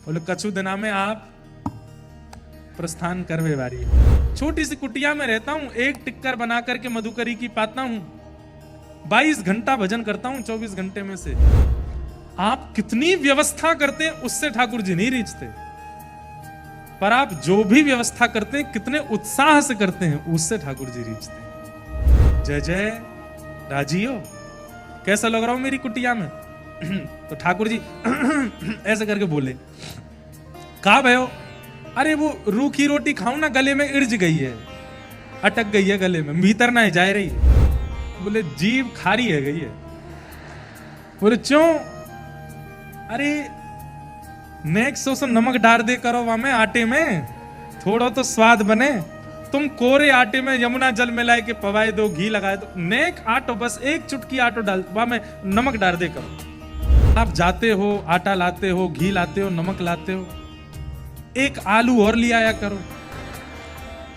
बोले कछु दिना में आप प्रस्थान करवे वारी। छोटी सी कुटिया में रहता हूं, एक टिक्कर बना करके मधुकरी की पाता हूं, 22 घंटा भजन करता हूं 24 घंटे में से। आप कितनी व्यवस्था करते हैं उससे ठाकुर जी नहीं रीझते, पर आप जो भी व्यवस्था करते हैं कितने उत्साह से करते हैं उससे ठाकुर जी रीझते हैं। जय जय राजी हो, कैसा लग रहा हूं मेरी कुटिया में? तो ठाकुर जी ऐसे करके बोले, कहा भयो? अरे वो रूखी रोटी खाऊं ना, गले में इर्ज गई है, अटक गई है गले में, भीतर ना जा रही। बोले जीभ खारी है गई है। बोले क्यों? अरे नेक्स्ट सोसो नमक डाल दे करो वहां में आटे में, थोड़ा तो स्वाद बने। तुम कोरे आटे में यमुना जल मिलाए के पवाए दो, घी लगाए दो, नेक आटो, बस एक चुटकी आटो डाल वहां में नमक डाल दे करो। आप जाते हो, आटा लाते हो, घी लाते हो, नमक लाते हो, एक आलू और ले आया करो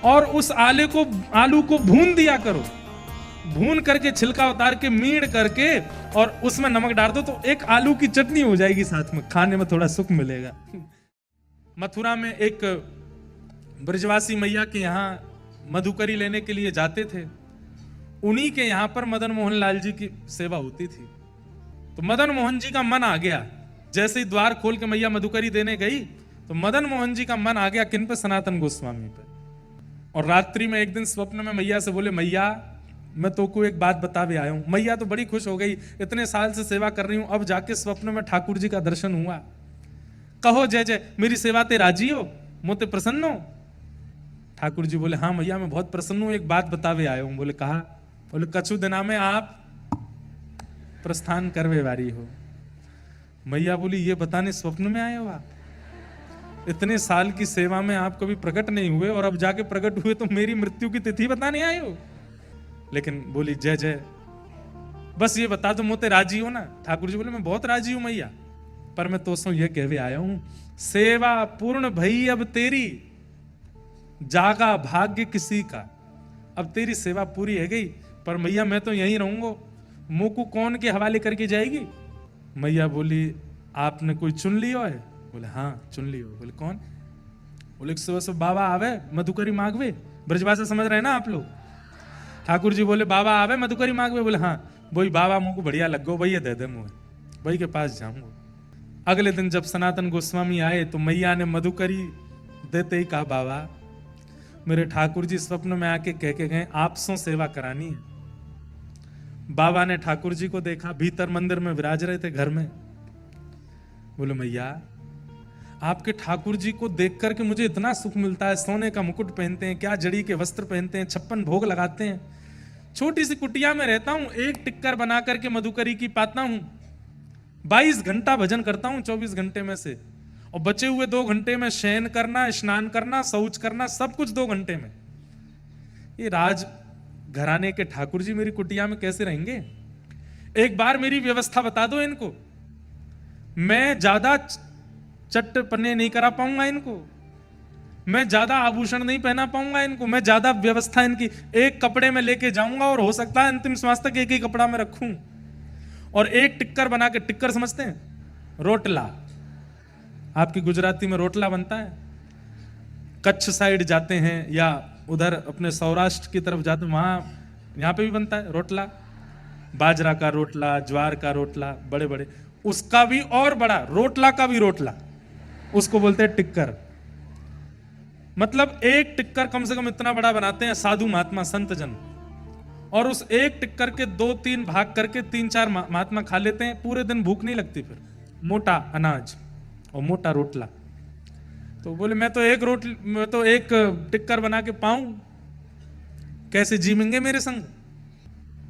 और उस आलू को भून दिया करो, भून करके छिलका उतार के मीड़ करके और उसमें नमक डाल दो, तो एक आलू की चटनी हो जाएगी, साथ में खाने में थोड़ा सुख मिलेगा। मथुरा में एक ब्रजवासी मैया के यहाँ मधुकरी लेने के लिए जाते थे, उन्हीं के यहाँ पर मदन मोहन लाल जी की सेवा होती थी। तो मदन मोहन जी का मन आ गया, जैसे ही द्वार खोल के मैया मधुकरी देने गई तो मदन मोहन जी का मन आ गया किन पे? सनातन गोस्वामी पे। और रात्रि में एक दिन स्वप्न में मैया से बोले, मैया मैं तो को एक बात बता भी आया हूं। मैया तो बड़ी खुश हो गई, इतने साल से सेवा कर रही हूं, अब जाके स्वप्न में ठाकुर जी का दर्शन हुआ, कहो जय जय, मेरी सेवा ते राजी हो, मोते प्रसन्न हो? ठाकुर जी बोले, हाँ मैया मैं बहुत प्रसन्न हूं, एक बात बता भी आया हूं। बोले कहा? बोले कछु दिना में आप प्रस्थान करवे वारी हो। मैया बोली, ये बताने स्वप्न में आए हो आप? इतने साल की सेवा में आप कभी प्रकट नहीं हुए और अब जाके प्रकट हुए तो मेरी मृत्यु की तिथि बताने आए हो? लेकिन बोली, जय जय बस ये बता दो, मोते राजी हो ना? ठाकुर जी बोले, मैं बहुत राजी हूं मैया, पर मैं तो सो ये कहवे आया हूं, सेवा पूर्ण भई अब तेरी, जागा भाग्य किसी का। अब तेरी सेवा पूरी है गई, पर मैया मैं तो यहीं रहूंगा, मुंह को कौन के हवाले करके जाएगी? मैया बोली, आपने कोई चुन लियो है? बोले हाँ चुन लियो। बोले कौन? बोले सुबह सुबह बाबा आवे मधुकरी मांगवे, ब्रजभाषा समझ रहे हैं ना आप लोग? ठाकुर जी बोले, बाबा आवे मधुकरी मांगवे? बोले हाँ। वही बाबा मुंह को बढ़िया लग गो, भैया दे दे मुझे, वही के पास जाऊंगा। अगले दिन जब सनातन गोस्वामी आए तो मैया ने मधुकरी देते ही कहा, बाबा मेरे ठाकुर जी स्वप्न में आके कह के गए आपसों सेवा करानी है। बाबा ने ठाकुर जी को देखा, भीतर मंदिर में विराज रहे थे घर में। बोले मैया आपके ठाकुर जी को देख करके मुझे इतना सुख मिलता है, सोने का मुकुट पहनते हैं, क्या जड़ी के वस्त्र पहनते हैं, 56 भोग लगाते हैं, छोटी सी कुटिया में रहता हूं, एक टिक्कर बना करके मधुकरी की पाता हूं, 22 घंटा भजन करता हूं 24 घंटे में से, और बचे हुए 2 घंटे में शयन करना, स्नान करना, शौच करना, सब कुछ 2 घंटे में। ये राज घराने के ठाकुर जी मेरी कुटिया में कैसे रहेंगे? एक बार मेरी व्यवस्था बता दो इनको, मैं ज्यादा चट्टपने नहीं करा पाऊंगा इनको, मैं ज्यादा आभूषण नहीं पहना पाऊंगा इनको, मैं ज्यादा व्यवस्था इनकी एक कपड़े में लेके जाऊंगा और हो सकता है अंतिम श्वास तक एक ही कपड़ा में रखूं, और एक टिक्कर बना के, टिक्कर समझते हैं? रोटला, आपकी गुजराती में रोटला बनता है, कच्छ साइड जाते हैं या उधर अपने सौराष्ट्र की तरफ जाते हैं, वहां यहां पे भी बनता है रोटला, बाजरा का रोटला, ज्वार का रोटला, बड़े बड़े, उसका भी और बड़ा रोटला का भी रोटला, उसको बोलते हैं टिक्कर। मतलब एक टिक्कर कम से कम इतना बड़ा बनाते हैं साधु महात्मा संत जन, और उस एक टिक्कर के 2-3 भाग करके 3-4 महात्मा खा लेते हैं, पूरे दिन भूख नहीं लगती। फिर मोटा अनाज और मोटा रोटला। तो बोले मैं तो एक टिक्कर बना के पाऊं, कैसे जीवेंगे मेरे संग?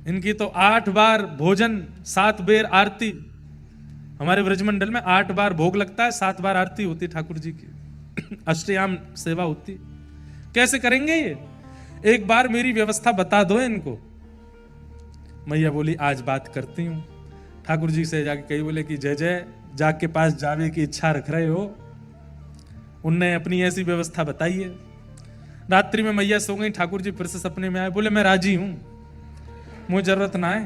इनकी तो 8 बार भोजन, 7 बेर आरती, हमारे ब्रजमंडल में 8 बार भोग लगता है, 7 बार आरती होती ठाकुर जी की, अष्टयाम सेवा होती, कैसे करेंगे ये? एक बार मेरी व्यवस्था बता दो इनको। मैया बोली, आज बात करती हूं। ठाकुर जी से जाके कही, बोले कि जय जय जाग के पास जावे की इच्छा रख रहे हो? उनने अपनी ऐसी व्यवस्था बताई है। रात्रि में मैया सो गई, ठाकुर जी फिर से सपने में आए, बोले मैं राजी हूं, मुझे जरूरत ना है,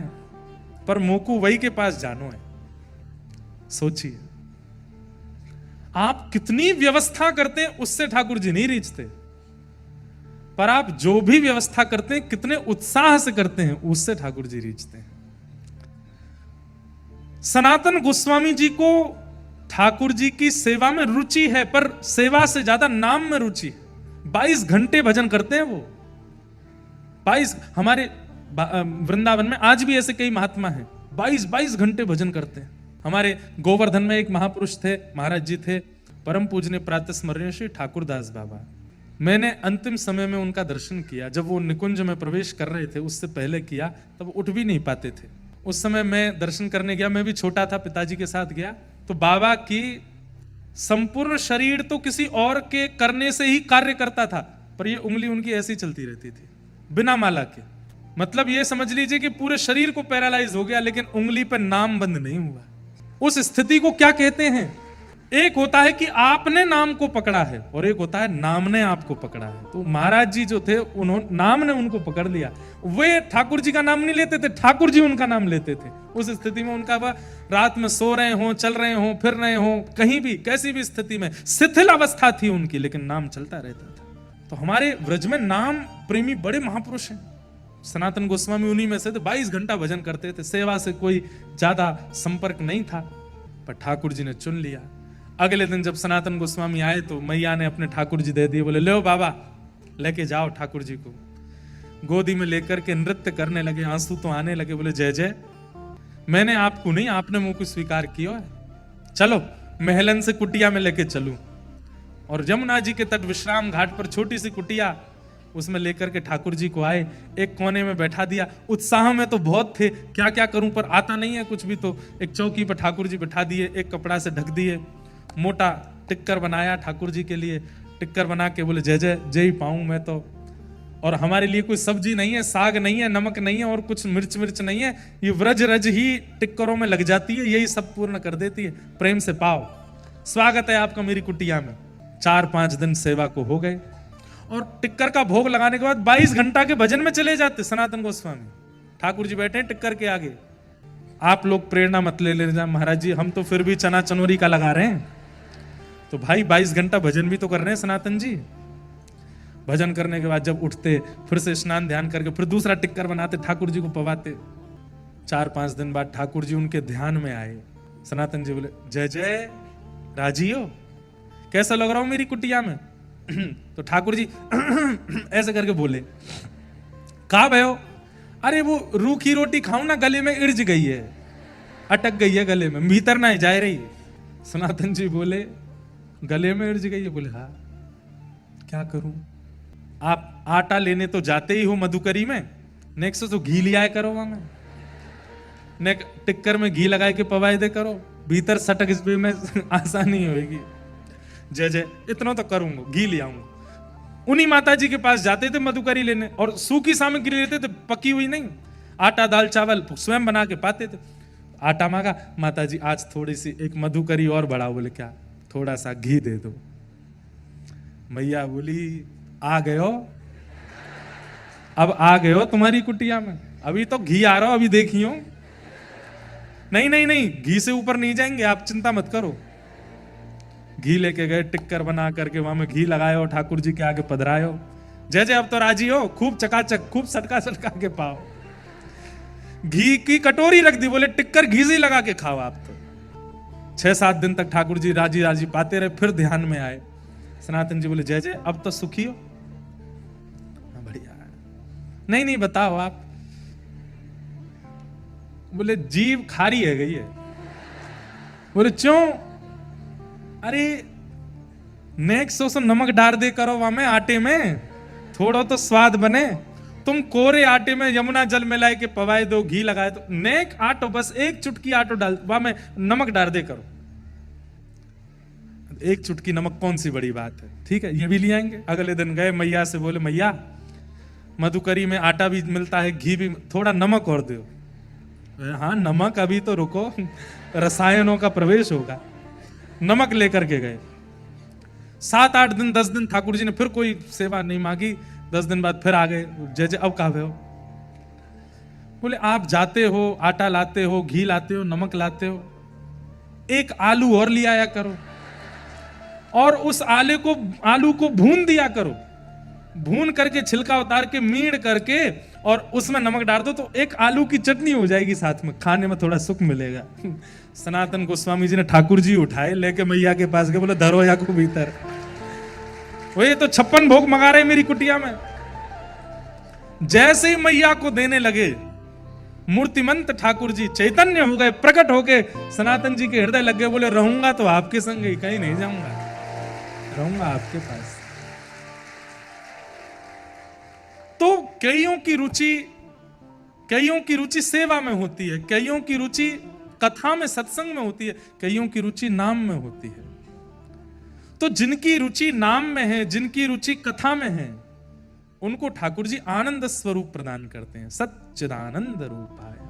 पर मोकू वही के पास जानो है। सोचिए, आप कितनी व्यवस्था करते हैं उससे ठाकुर जी नहीं रीझते, पर आप जो भी व्यवस्था करते हैं कितने उत्साह से करते हैं उससे ठाकुर जी रीझते हैं। सनातन गोस्वामी जी को ठाकुर जी की सेवा में रुचि है, पर सेवा से ज्यादा नाम में रुचि है। 22 घंटे भजन करते हैं वो। 22 हमारे वृंदावन में आज भी ऐसे कई महात्मा हैं, 22 घंटे भजन करते हैं। हमारे गोवर्धन में एक महापुरुष थे, महाराज जी थे, परम पूजनीय प्रातः स्मरणीय श्री ठाकुरदास बाबा। मैंने अंतिम समय में उनका दर्शन किया, जब वो निकुंज में प्रवेश कर रहे थे, उससे पहले किया, तब उठ भी नहीं पाते थे। उस समय मैं दर्शन करने गया, मैं भी छोटा था, पिताजी के साथ गया, तो बाबा की संपूर्ण शरीर तो किसी और के करने से ही कार्य करता था, पर ये उंगली उनकी ऐसी चलती रहती थी बिना माला के। मतलब ये समझ लीजिए कि पूरे शरीर को पैरालाइज हो गया, लेकिन उंगली पर नाम बंद नहीं हुआ। उस स्थिति को क्या कहते हैं? एक होता है कि आपने नाम को पकड़ा है, और एक होता है नाम ने आपको पकड़ा है। तो महाराज जी जो थे, उन्होंने नाम ने उनको पकड़ लिया। वे ठाकुर जी का नाम नहीं लेते थे, ठाकुर जी उनका नाम लेते थे। उस स्थिति में उनका वह रात में सो रहे हो, चल रहे हो, फिर रहे हो, कहीं भी कैसी भी स्थिति में शिथिल अवस्था थी उनकी, लेकिन नाम चलता रहता था। तो हमारे व्रज में नाम प्रेमी बड़े महापुरुष हैं। सनातन गोस्वामी उन्हीं में से थे। 22 घंटा भजन करते थे, सेवा से कोई ज्यादा संपर्क नहीं था, पर ठाकुर जी ने चुन लिया। अगले दिन जब सनातन गोस्वामी आए तो मैया ने अपने ठाकुर जी दे दिए, बोले ले बाबा, लेके जाओ ठाकुर जी को। गोदी में लेकर के नृत्य करने लगे, आंसू तो आने लगे। बोले जय जय, मैंने आपको नहीं, आपने मुझ को स्वीकार किया है, चलो महलन से कुटिया में लेके चलूं। और यमुना जी के तट विश्राम घाट पर छोटी सी कुटिया, उसमें लेकर के ठाकुर जी को आए, एक कोने में बैठा दिया। उत्साह में तो बहुत थे, क्या क्या करूं, पर आता नहीं है कुछ भी। तो एक चौकी पर ठाकुर जी बैठा दिए, एक कपड़ा से ढक दिए, मोटा टिक्कर बनाया ठाकुर जी के लिए। टिक्कर बना के बोले जय जय, जय ही पाऊं मैं तो। और हमारे लिए कोई सब्जी नहीं है, साग नहीं है, नमक नहीं है, और कुछ मिर्च नहीं है, ये व्रज रज ही टिक्करों में लग जाती है, यही सब पूर्ण कर देती है। प्रेम से पाओ, स्वागत है आपका मेरी कुटिया में। 4-5 दिन सेवा को हो गए, और टिक्कर का भोग लगाने के बाद 22 घंटा के भजन में चले जाते सनातन गोस्वामी। ठाकुर जी बैठे हैं टिक्कर के आगे। आप लोग प्रेरणा मत ले जाए महाराज जी, हम तो फिर भी चना चनोरी का लगा रहे हैं। तो भाई 22 घंटा भजन भी तो कर रहे हैं सनातन जी। भजन करने के बाद जब उठते, फिर से स्नान ध्यान करके फिर दूसरा टिक्कर बनाते, ठाकुर जी को पवाते। 4-5 दिन बाद ठाकुर जी उनके ध्यान में आए। सनातन जी बोले जय जय, राजी हो, कैसा लग रहा हूं मेरी कुटिया में? तो ठाकुर जी ऐसे करके बोले, कहा भयो? अरे वो रूखी रोटी खाऊं ना, गले में इर्ज गई है, अटक गई है गले में, भीतर ना जा रही। सनातन जी बोले गले में इर्ज गई है? बोले हाँ, क्या करूं? आप आटा लेने तो जाते ही हो मधुकरी में, नेक्स्ट तो घी लिया करो वहां में, नेक टिक्कर में घी लगाए के पवाए दे करो, भीतर सटक इस में आसानी होगी। जय जय, इतना तो करूंगा, घी ले आऊंगा। उन्हीं माता जी के पास जाते थे मधुकरी लेने, और सूखी सामग्री लेते थे, पकी हुई नहीं, आटा दाल चावल स्वयं बना के पाते थे। आटा मांगा, माता जी आज थोड़ी सी एक मधुकरी और बढ़ाओ। बोले क्या? थोड़ा सा घी दे दो। मैया बोली आ गए हो, अब आ गए हो तुम्हारी कुटिया में, अभी तो घी आ रहा हो, अभी देखियो। नहीं नहीं नहीं, घी से ऊपर नहीं जाएंगे आप, चिंता मत करो। घी लेके गए, टिक्कर बना करके वहां में घी लगाए हो, ठाकुर जी के आगे पधराए हो। जय जय, अब तो राजी हो, खूब चकाचक, खूब सटका सटका के पाओ। घी की कटोरी रख दी, बोले टिक्कर घी से ही लगा के खाओ आप तो। 6-7 दिन तक ठाकुर जी राजी राजी पाते रहे, फिर ध्यान में आए। सनातन जी बोले जय जय, अब तो सुखी हो? बढ़िया। नहीं नहीं बताओ आप। बोले जीभ खारी है गई है। बोले क्यों? अरे नेक्स्ट सो नमक डाल दे करो वहां में आटे में, थोड़ा तो स्वाद बने। तुम कोरे आटे में यमुना जल मिलाए के पवाए दो, घी लगाए दो, नेक आटो, बस एक चुटकी आटो डाल, वहां में नमक डाल दे करो। एक चुटकी नमक कौन सी बड़ी बात है, ठीक है, ये भी ले आएंगे। अगले दिन गए मैया से, बोले मैया मधुकरी में आटा भी मिलता है, घी भी, थोड़ा नमक और दो। हाँ नमक अभी तो रुको, रसायनों का प्रवेश होगा। नमक लेकर के गए। 7-8 दिन 10 दिन ठाकुर जी ने फिर कोई सेवा नहीं मांगी। 10 दिन बाद फिर आ गए, जय जय, अब कहा हो? बोले आप जाते हो, आटा लाते हो, घी लाते हो, नमक लाते हो, एक आलू और ले आया करो। और उस आलू को भून दिया करो, भून करके छिलका उतार के मीड़ करके और उसमें नमक डाल दो तो एक आलू की चटनी हो जाएगी, साथ में खाने में थोड़ा सुख मिलेगा। सनातन गोस्वामी जी ने ठाकुर जी उठाए लेके मैया के पास गए, बोले धरो या को भीतर। वो ये तो 56 भोग मंगा रहे मेरी कुटिया में। जैसे ही मैया को देने लगे, मूर्तिमंत ठाकुर जी चैतन्य हो गए, प्रकट हो गए, सनातन जी के हृदय लग गए, बोले रहूंगा तो आपके संग ही, कहीं नहीं जाऊंगा, रहूंगा आपके पास। तो कईयों की रुचि सेवा में होती है, कईयों की रुचि कथा में सत्संग में होती है, कईयों की रुचि नाम में होती है। तो जिनकी रुचि नाम में है, जिनकी रुचि कथा में है, उनको ठाकुर जी आनंद स्वरूप प्रदान करते हैं, सच्चिदानंद रूपाय।